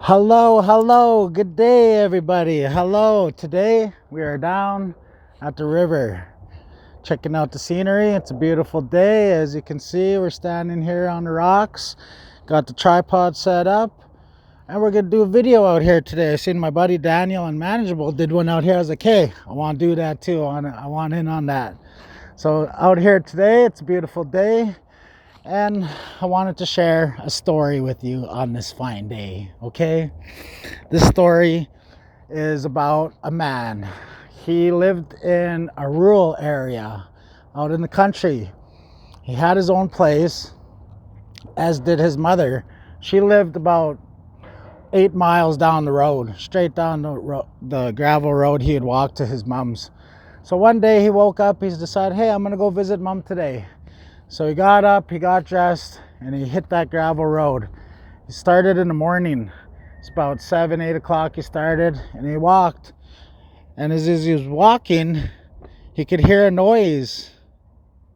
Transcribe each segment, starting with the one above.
Hello, good day, everybody. Hello, today we are down at the river checking out the scenery. It's a beautiful day. As you can see, we're standing here on the rocks, got the tripod set up, and we're gonna do a video out here today. I seen my buddy Daniel and Manageable did one out here. I was like, hey, I want to do that too. I want in on that. So out here today, it's a beautiful day. And I wanted to share a story with you on this fine day, okay? This story is about a man. He lived in a rural area out in the country. He had his own place, as did his mother. She lived about 8 miles down the road, straight down the gravel road he had walked to his mom's. So one day he woke up, he's decided, hey, I'm gonna go visit mom today. So he got up, he got dressed, and he hit that gravel road. He started in the morning. It's about 7, 8 o'clock he started, and he walked. And as he was walking, he could hear a noise.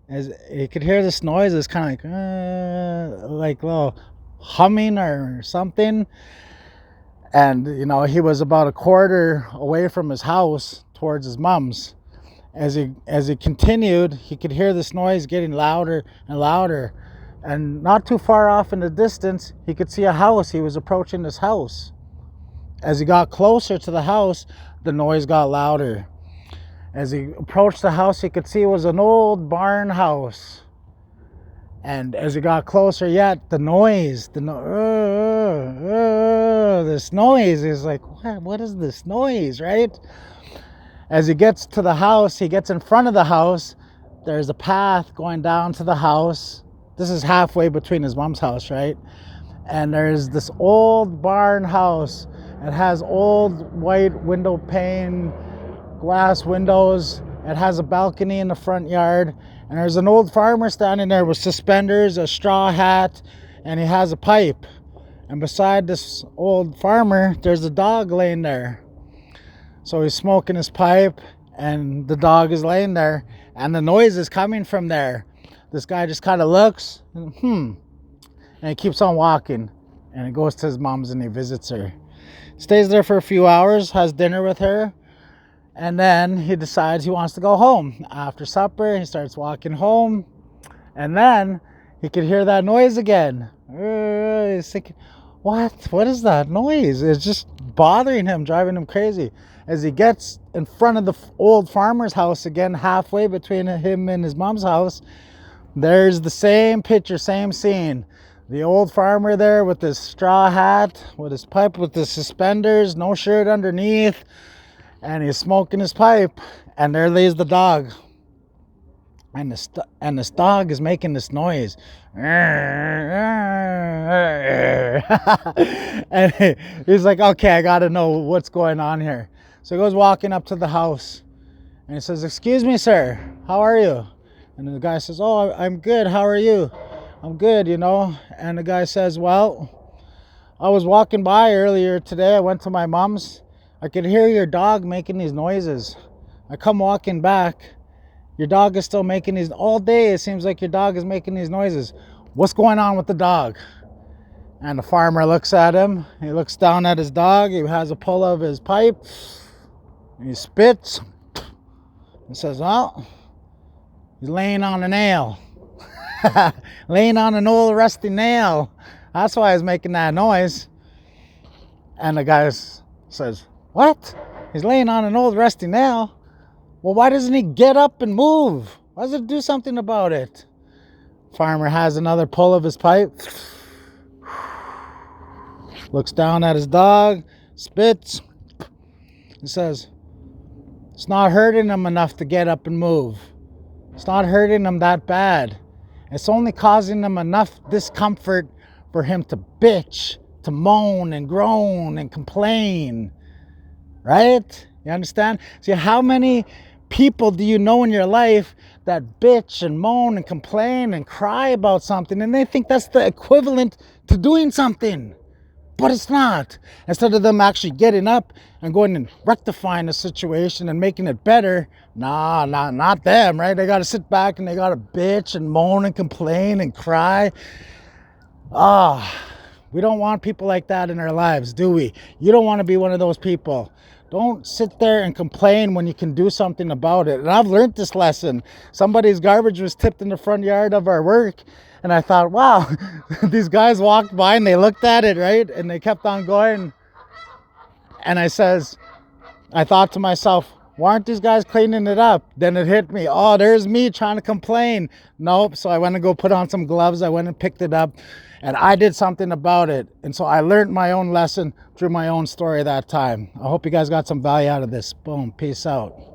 As he could hear this noise, it's kind of like a little humming or something. And, he was about a quarter away from his house towards his mom's. As he continued, he could hear this noise getting louder and louder. And not too far off in the distance, he could see a house. He was approaching this house. As he got closer to the house, the noise got louder. As he approached the house, he could see it was an old barn house. And as he got closer yet, this noise is like, what is this noise, right? As he gets to the house, he gets in front of the house. There's a path going down to the house. This is halfway between his mom's house, right? And there's this old barn house. It has old white window pane, glass windows. It has a balcony in the front yard. And there's an old farmer standing there with suspenders, a straw hat, and he has a pipe. And beside this old farmer, there's a dog laying there. So he's smoking his pipe, and the dog is laying there, and the noise is coming from there. This guy just kind of looks, and he keeps on walking, and he goes to his mom's and he visits her. Stays there for a few hours, has dinner with her, and then he decides he wants to go home. After supper, he starts walking home, and then he could hear that noise again. He's thinking, what is that noise? It's just bothering him, driving him crazy. As he gets in front of the old farmer's house again, halfway between him and his mom's house, there's the same picture, same scene. The old farmer there with his straw hat, with his pipe, with his suspenders, no shirt underneath, and he's smoking his pipe. And there lays the dog. And this dog is making this noise. And he's like, okay, I gotta know what's going on here. So he goes walking up to the house, and he says, excuse me, sir, how are you? And the guy says, oh, I'm good, how are you? I'm good, And the guy says, well, I was walking by earlier today. I went to my mom's. I could hear your dog making these noises. I come walking back. Your dog is still making these all day. It seems like your dog is making these noises. What's going on with the dog? And the farmer looks at him. He looks down at his dog. He has a pull of his pipe. And he spits and says, well, he's laying on a nail. Laying on an old rusty nail. That's why he's making that noise. And the guy says, what? He's laying on an old rusty nail? Well, why doesn't he get up and move? Why doesn't he do something about it? Farmer has another pull of his pipe. Looks down at his dog. Spits. He says, it's not hurting him enough to get up and move. It's not hurting him that bad. It's only causing him enough discomfort for him to bitch, to moan and groan and complain. Right? You understand? See, how many people do you know in your life that bitch and moan and complain and cry about something, and they think that's the equivalent to doing something? But it's not. Instead of them actually getting up and going and rectifying the situation and making it better, not them, right? They got to sit back and they got to bitch and moan and complain and cry. We don't want people like that in our lives, do we? You don't want to be one of those people. Don't sit there and complain when you can do something about it. And I've learned this lesson. Somebody's garbage was tipped in the front yard of our work, and I thought, wow, these guys walked by and they looked at it, right? And they kept on going. And I thought to myself, why aren't these guys cleaning it up? Then it hit me. Oh, there's me trying to complain. Nope. So I went to go put on some gloves. I went and picked it up, and I did something about it. And so I learned my own lesson through my own story that time. I hope you guys got some value out of this. Boom. Peace out.